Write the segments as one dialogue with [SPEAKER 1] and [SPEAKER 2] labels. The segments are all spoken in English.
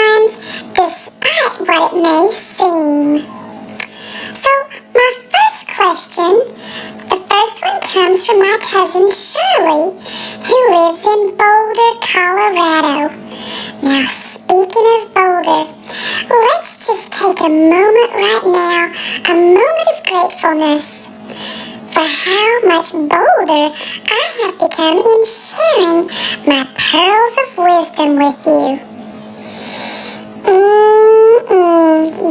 [SPEAKER 1] times, despite what it may seem. So, my first question, the first one comes from my cousin Shirley, who lives in Boulder, Colorado. Now, speaking of Boulder, let's just take a moment right now, a moment of gratefulness for how much bolder I have become in sharing my pearls of wisdom with you.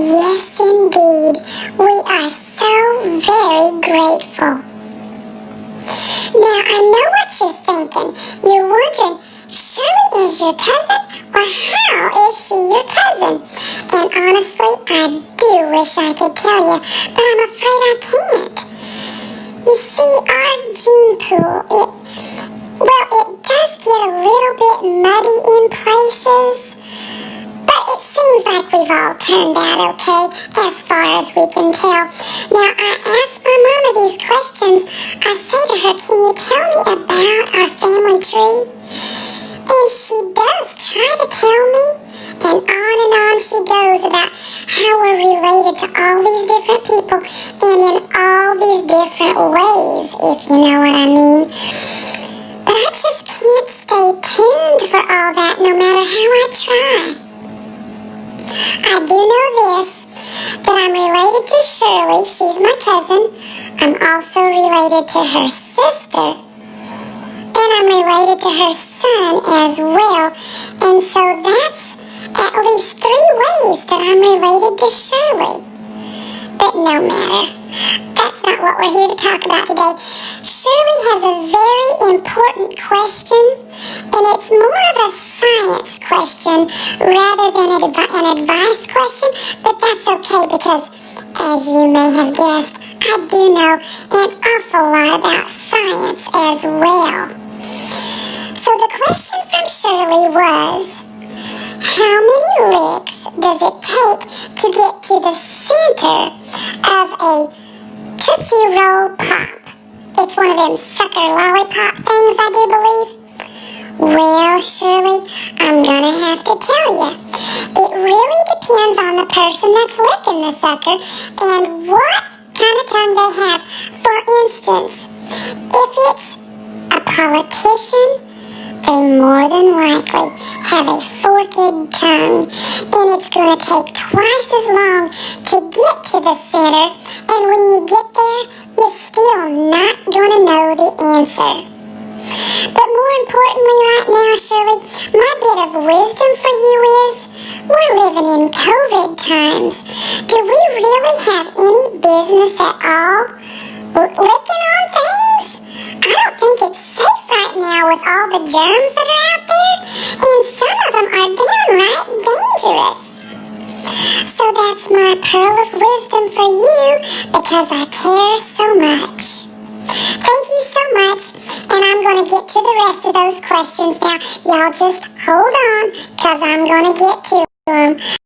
[SPEAKER 1] Yes, indeed. We are so very grateful. Now, I know what you're thinking. You're wondering, Shirley is your cousin? Well, how is she your cousin? And honestly, I do wish I could tell you, but I'm afraid I can't. You see, our gene pool, it does get a little bit muddy in places, but it seems like we've all turned out okay, as far as we can tell. Now, I asked my mama these questions. I say to her, can you tell me about our family tree? And she does try to tell me, and on she goes about how we're related to all these different people, and in all these different ways, if you know what I mean. But I just can't stay tuned for all that, no matter how I try. I do know this, that I'm related to Shirley, she's my cousin. I'm also related to her sister, and I'm related to her son as well. And so that's at least 3 ways that I'm related to Shirley. But no matter. That's not what we're here to talk about today. Shirley has a very important question, and it's more of a science question rather than an advice question, but that's okay because, as you may have guessed, I do know an awful lot about science as well. So the question from Shirley was, how many licks does it take to get to the center of a Tootsie Roll Pop? It's one of them sucker lollipop things, I do believe. Well, Shirley, I'm gonna have to tell you. It really depends on the person that's licking the sucker and what kind of tongue they have. For instance, if it's a politician, they more than likely have a forked tongue, and it's going to take twice as long to get to the center, and when you get there, you're still not going to know the answer. But more importantly right now, Shirley, my bit of wisdom for you is, we're living in COVID times. Do we really have any business at all licking on things? I don't think it's safe right now with all the germs that are out there, and some of them are downright dangerous. So that's my pearl of wisdom for you, because I care so much. Thank you so much, and I'm going to get to the rest of those questions now. Y'all just hold on, because I'm going to get to them.